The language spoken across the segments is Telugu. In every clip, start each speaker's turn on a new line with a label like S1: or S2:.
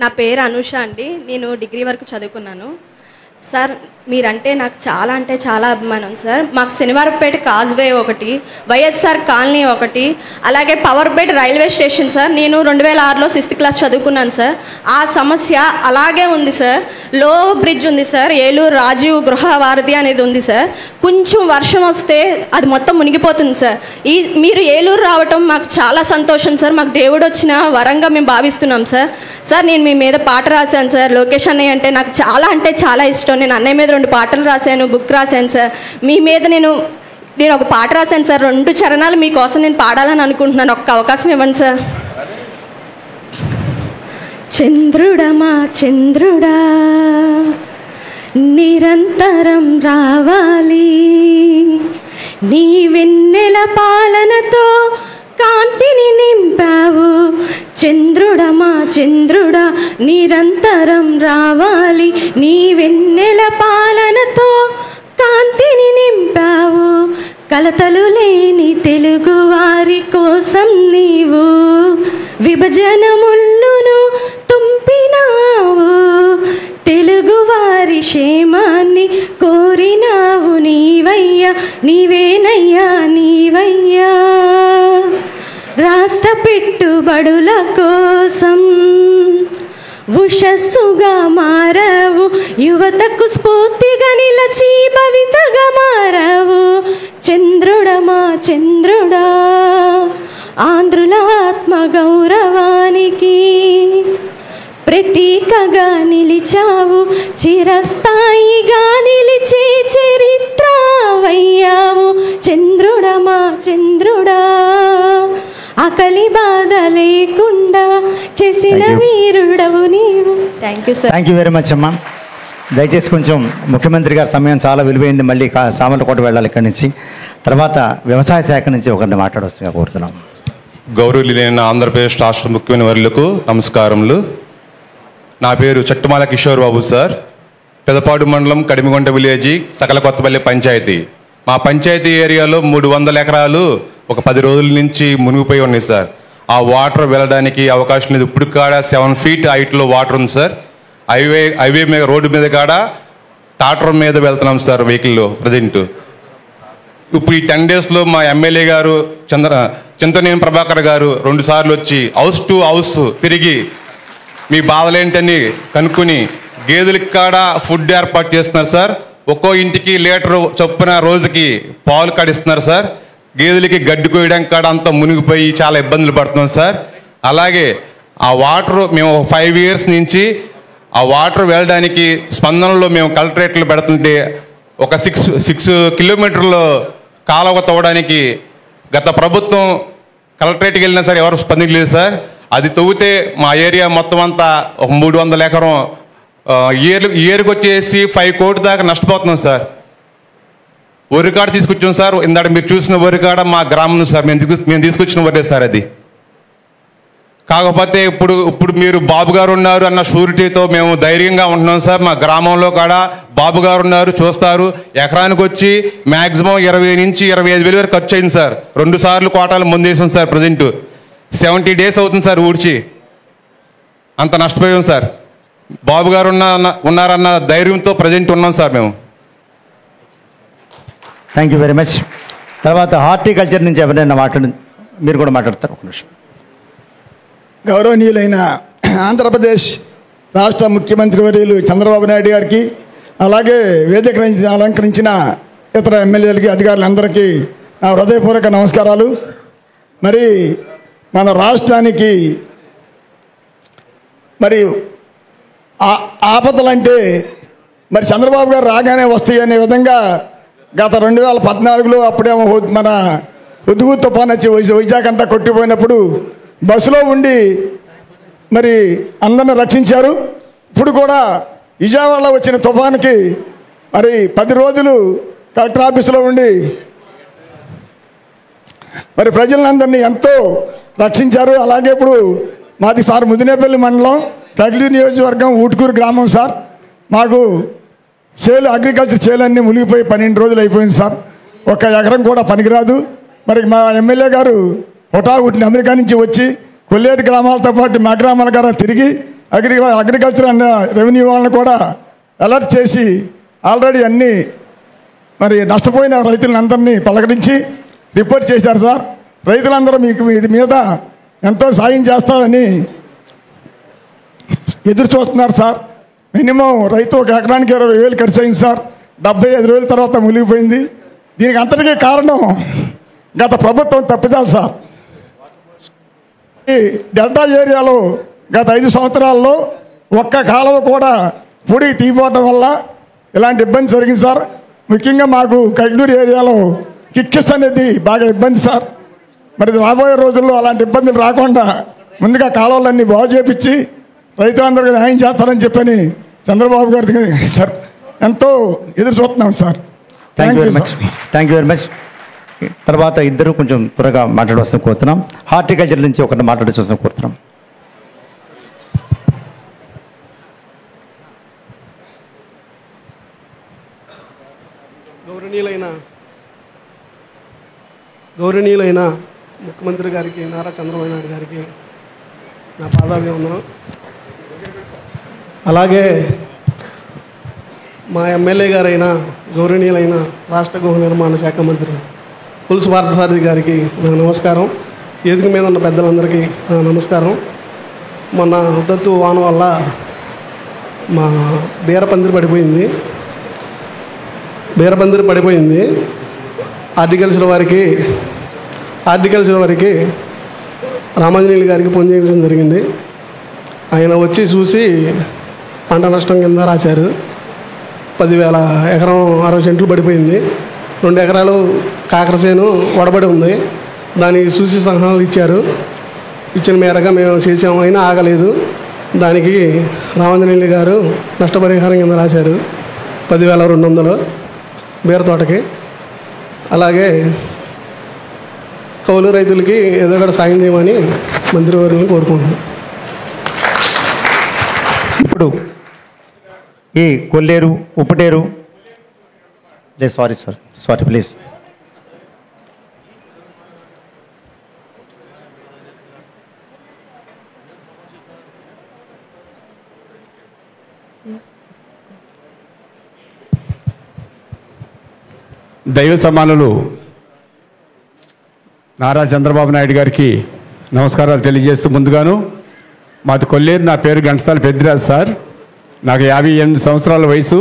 S1: నా పేరు అనుష అండి. నేను డిగ్రీ వరకు చదువుకున్నాను. సార్ మీరంటే నాకు చాలా అంటే చాలా అభిమానం సార్. మాకు శనివారపేట కాజ్వే ఒకటి, వైఎస్ఆర్ కాలనీ ఒకటి, అలాగే పవర్పేట రైల్వే స్టేషన్ సార్. నేను 2006లో 6th క్లాస్ చదువుకున్నాను సార్. ఆ సమస్య అలాగే ఉంది సార్. లో బ్రిడ్జ్ ఉంది సార్, ఏలూరు రాజీవ్ గృహ వారధి అనేది ఉంది సార్. కొంచెం వర్షం వస్తే అది మొత్తం మునిగిపోతుంది సార్. మీరు ఏలూరు రావటం మాకు చాలా సంతోషం సార్. మాకు దేవుడు వచ్చిన వరంగా మేము భావిస్తున్నాం సార్. సార్ నేను మీ మీద పాట రాశాను సార్. లోకేష్ అన్నయ్య అంటే నాకు చాలా అంటే చాలా ఇష్టం. నేను అన్నయ్య మీద 2 పాటలు రాశాను, బుక్ రాశాను సార్. మీ మీద నేను ఒక పాట రాశాను సార్. 2 చరణాలు మీకోసం నేను పాడాలని అనుకుంటున్నాను. ఒక్క అవకాశం ఇవ్వండి సార్. చంద్రుడా మా చంద్రుడా నిరంతరం రావాలి, నీ వెన్నెల పాలనతో కాంతిని నింపావు. చంద్రుడా మా చంద్రుడా నిరంతరం రావాలి, నీ వెన్నెల పాలనతో కాంతిని నింపావు. కలతలు లేని తెలుగు వారి కోసం నీవు విభజన ముళ్ళును తుంపినావు. తెలుగు వారి క్షేమాన్ని కోరినావు నీవయ్యా, నీవేనయ్యా నీవయ్యా. రాష్ట్ర పెట్టుబడుల కోసం ఉషస్సుగా మారావు, యువతకు స్ఫూర్తిగా నిలచి భవితగా మారావు. చంద్రుడా మా చంద్రుడా ఆంధ్రుల ఆత్మ గౌరవానికి ప్రతీకగా నిలిచావు, చిరస్థాయిగా నిలిచే చరిత్ర వయ్యావు. చంద్రుడా మా చంద్రుడా ఆకలి బాధ లేకుండా చేసిన వీరుడవు నీవు. Thank you sir.
S2: Thank you very much అమ్మా. దయచేసి కొంచెం ముఖ్యమంత్రి గారి సమయం చాలా విలువైంది. మళ్ళీ సామర్లకోట వెళ్ళాలి ఇక్కడి నుంచి. తర్వాత వ్యవసాయ శాఖ నుంచి ఒకరిని మాట్లాడవలసిందిగా కోరుతున్నాం.
S3: గౌరవనీయులైన ఆంధ్రప్రదేశ్ రాష్ట్ర ముఖ్యమైన వర్యులకు నమస్కారములు. నా పేరు చట్టుమాల కిషోర్ బాబు సార్. పెదపాడు మండలం కడిమిగొండ విలేజీ సకల కొత్తపల్లి పంచాయతీ. మా పంచాయతీ ఏరియాలో 300 ఎకరాలు ఒక 10 రోజుల నుంచి మునిగిపోయి ఉన్నాయి సార్. ఆ వాటర్ వెళ్ళడానికి అవకాశం లేదు. ఇప్పుడు కాడ 7 feet హైట్లో వాటర్ ఉంది సార్. హైవే మీద రోడ్డు మీద కాడ టాటర్ మీద వెళ్తున్నాం సార్ వెహికల్లో ప్రజెంట్. ఇప్పుడు ఈ 10 daysలో మా ఎమ్మెల్యే గారు చింతనేని ప్రభాకర్ గారు 2 సార్లు వచ్చి హౌస్ టు హౌస్ తిరిగి మీ బాధలేంటని కనుక్కొని గేదెలకి కాడ ఫుడ్ ఏర్పాటు చేస్తున్నారు సార్. ఒక్కో ఇంటికి లీటర్ చొప్పున రోజుకి పాలు కడిస్తున్నారు సార్. గేదెలకి గడ్డి కోయడానికి కాడ అంతా మునిగిపోయి చాలా ఇబ్బందులు పడుతున్నాం సార్. అలాగే ఆ వాటర్ మేము 5 years నుంచి ఆ వాటర్ వెళ్ళడానికి స్పందనలో మేము కలెక్టరేట్లు పెడుతుంటే ఒక 6 kilometers కాలువ తవ్వడానికి గత ప్రభుత్వం కలెక్టరేట్కి వెళ్ళినా సార్ ఎవరు స్పందించలేదు సార్. అది తవ్వితే మా ఏరియా మొత్తం అంతా ఒక 300 ఎకరం ఇయర్కి వచ్చేసి 5 కోట్ల దాకా నష్టపోతున్నాం సార్. వరికాడ తీసుకొచ్చాం సార్. ఇందాక మీరు చూసిన వరికాడ మా గ్రామం సార్. మేము తీసుకొచ్చిన వరే సార్ అది. కాకపోతే ఇప్పుడు మీరు బాబు గారు ఉన్నారు అన్న షూరిటీతో మేము ధైర్యంగా ఉంటున్నాం సార్. మా గ్రామంలో కూడా బాబు గారు ఉన్నారు, చూస్తారు. ఎకరానికి వచ్చి మ్యాక్సిమం 20 నుంచి 25 వేలు వరకు ఖర్చు అయింది సార్. 2 సార్లు కోటాలు ముందేసాం సార్. ప్రజెంట్ 70 days అవుతుంది సార్ ఊడ్చి. అంత నష్టపోయాం సార్. బాబు గారు ఉన్నారన్న ధైర్యంతో ప్రజెంట్ ఉన్నాం సార్ మేము.
S2: Thank you very much. తర్వాత హార్టికల్చర్ నుంచి ఎవరైనా మీరు కూడా మాట్లాడతారు. ఒక నిమిషం.
S4: గౌరవనీయులైన ఆంధ్రప్రదేశ్ రాష్ట్ర ముఖ్యమంత్రి వర్యులు చంద్రబాబు నాయుడు గారికి, అలాగే వేదిక అలంకరించిన ఇతర ఎమ్మెల్యేలకి, అధికారులందరికీ నా హృదయపూర్వక నమస్కారాలు. మరి మన రాష్ట్రానికి మరి ఆపదలంటే మరి చంద్రబాబు గారు రాగానే వస్తాయి అనే విధంగా గత 2014లో అప్పుడేమో మన ఉద్దుగు తుఫాన్ వచ్చి వైజాగ్ అంతా కొట్టిపోయినప్పుడు బస్సులో ఉండి మరి అందరిని రక్షించారు. ఇప్పుడు కూడా విజయవాడలో వచ్చిన తుఫాన్కి మరి 10 రోజులు కలెక్టర్ ఆఫీసులో ఉండి మరి ప్రజలందరినీ ఎంతో రక్షించారు. అలాగే ఇప్పుడు మాది సార్ ముదినేపల్లి మండలం తగిలి నియోజకవర్గం ఊటుకూరు గ్రామం సార్. మాకు అగ్రికల్చర్ చేలన్నీ మునిగిపోయి 12 రోజులు అయిపోయింది సార్. 1 ఎకరం కూడా పనికిరాదు. మరి మా ఎమ్మెల్యే గారు హుటాహుటిని అమెరికా నుంచి వచ్చి కొల్లేటి గ్రామాలతో పాటు మా గ్రామాల గారు తిరిగి అగ్రికల్చర్ అండ్ రెవెన్యూ వాళ్ళని కూడా అలర్ట్ చేసి ఆల్రెడీ అన్నీ మరి నష్టపోయిన రైతులందరినీ పలకరించి రిపోర్ట్ చేశారు సార్. రైతులందరూ మీకు ఇది మీద ఎంతో సాయం చేస్తారని ఎదురు చూస్తున్నారు సార్. మినిమం రైతు ఒక ఎకరానికి 20,000 ఖర్చు అయింది సార్. 75 రోజుల తర్వాత మునిగిపోయింది. దీనికి అంతటికీ కారణం గత ప్రభుత్వం తప్పిదాలు సార్. ఈ డెల్టా ఏరియాలో గత 5 సంవత్సరాల్లో ఒక్క కాలువ కూడా పూడికి తీయపోవడం వల్ల ఇలాంటి ఇబ్బంది జరిగింది సార్. ముఖ్యంగా మాకు కైగ్లూరు ఏరియాలో కిక్కిస్ అనేది బాగా ఇబ్బంది సార్. మరి రాబోయే రోజుల్లో అలాంటి ఇబ్బందులు రాకుండా ముందుగా కాలువలన్నీ బాగు చేపించి రైతులందరికీ న్యాయం చేస్తారని చెప్పని చంద్రబాబు గారికి సార్ ఎంతో ఎదురు చూస్తున్నాం sir.
S2: Thank you very much. తర్వాత ఇద్దరు కొంచెం త్వరగా మాట్లాడవలసిన కోరుతున్నాం. హార్టికల్చర్ నుంచి ఒకటి మాట్లాడవలసిన కోరుతున్నాం.
S5: గౌరవనీయులైన ముఖ్యమంత్రి గారికి, నారా చంద్రబాబు నాయుడు గారికి నా పాదాభివందనం. అలాగే మా ఎమ్మెల్యే గారైన గౌరవనీయులైన రాష్ట్ర గృహ నిర్మాణ శాఖ మంత్రి పులుసు పార్థసారథి గారికి నా నమస్కారం. వేదిక మీద ఉన్న పెద్దలందరికీ నా నమస్కారం. మొన్న హుద్దత్తు వాన వల్ల మా బీరపందిరి పడిపోయింది. హార్టికల్చర్ వారికి రామాంజనేయులు గారికి ఫోన్ చేయడం జరిగింది. ఆయన వచ్చి చూసి పంట నష్టం కింద రాశారు. 10,000 ఎకరం 60 సెంట్లు పడిపోయింది. 2 ఎకరాలు కాకరసేను వడబడి ఉంది. దానికి చూసి సలహాలు ఇచ్చారు. ఇచ్చిన మేరగా మేము చేసాము, అయినా ఆగలేదు. దానికి రామాంజనేయులు గారు నష్టపరిహారం కింద రాశారు 10,200 బీర తోటకి. అలాగే కౌలు రైతులకి ఏదో ఒకటి సాయం చేయమని మంత్రివర్యులను కోరుకుంటున్నాను.
S2: ఇప్పుడు ఈ కొల్లేరు, ఉప్పటేరు, సారీ ప్లీజ్,
S6: దైవ సమానులు నారా చంద్రబాబు నాయుడు గారికి నమస్కారాలు తెలియజేస్తూ, ముందుగాను మాది కొల్లేరు, నా పేరు ఘంటసాల పెద్దిరాజు సార్. నాకు 58 సంవత్సరాల వయసు.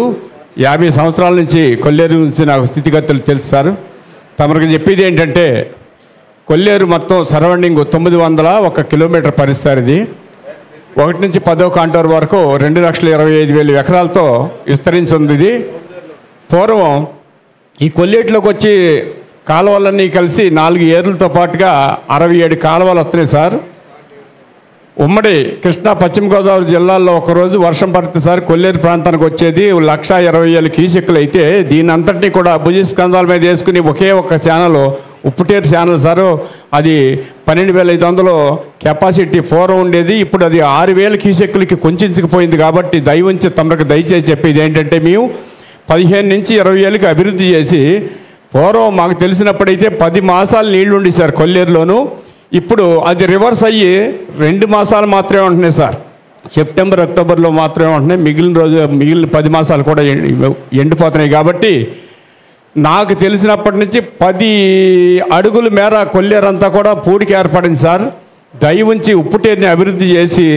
S6: 50 సంవత్సరాల నుంచి కొల్లేరు నుంచి నాకు స్థితిగతులు తెలుసు సార్. తమకు చెప్పేది ఏంటంటే, కొల్లేరు మొత్తం సరౌండింగ్ 901 కిలోమీటర్ పరిస్థితి. ఇది 1 నుంచి 10వ కాంటూర్ వరకు 2,25,000 ఎకరాలతో విస్తరించి ఉంది. ఇది పూర్వం ఈ కొల్లేట్లోకి వచ్చి కాలువలన్నీ కలిసి 4 ఏర్లతో పాటుగా 67 కాలువలు వస్తున్నాయి సార్. ఉమ్మడి కృష్ణా, పశ్చిమ గోదావరి జిల్లాల్లో ఒకరోజు వర్షం పడితే సార్ కొల్లేరు ప్రాంతానికి వచ్చేది 1,20,000 క్యూసెక్కులు. అయితే దీని అంతటినీ కూడా భుజస్కంధాల మీద వేసుకుని ఒకే ఒక్క ఛానల్, ఉప్పుటేరు ఛానల్ సార్. అది 12,500 కెపాసిటీ పూర్వం ఉండేది. ఇప్పుడు అది 6,000 క్యూసెక్కులకి కొంచెంచుకుపోయింది. కాబట్టి దయవుంచి తమకు దయచేసి చెప్పేది ఏంటంటే, మేము 15 నుంచి 20 ఏళ్ళకి అభివృద్ధి చేసి, పూర్వం మాకు తెలిసినప్పుడైతే 10 మాసాలు నీళ్లు ఉండి సార్ కొల్లేరులోను. ఇప్పుడు అది రివర్స్ అయ్యి 2 మాసాలు మాత్రమే ఉంటున్నాయి సార్. సెప్టెంబర్, అక్టోబర్లో మాత్రమే ఉంటున్నాయి. మిగిలిన 10 మాసాలు కూడా ఎండిపోతున్నాయి. కాబట్టి నాకు తెలిసినప్పటి నుంచి 10 అడుగుల మేర కొల్లేరంతా కూడా పూడికి ఏర్పడింది సార్. దయ ఉంచి ఉప్పుటేరుని అభివృద్ధి చేసి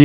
S6: ఈ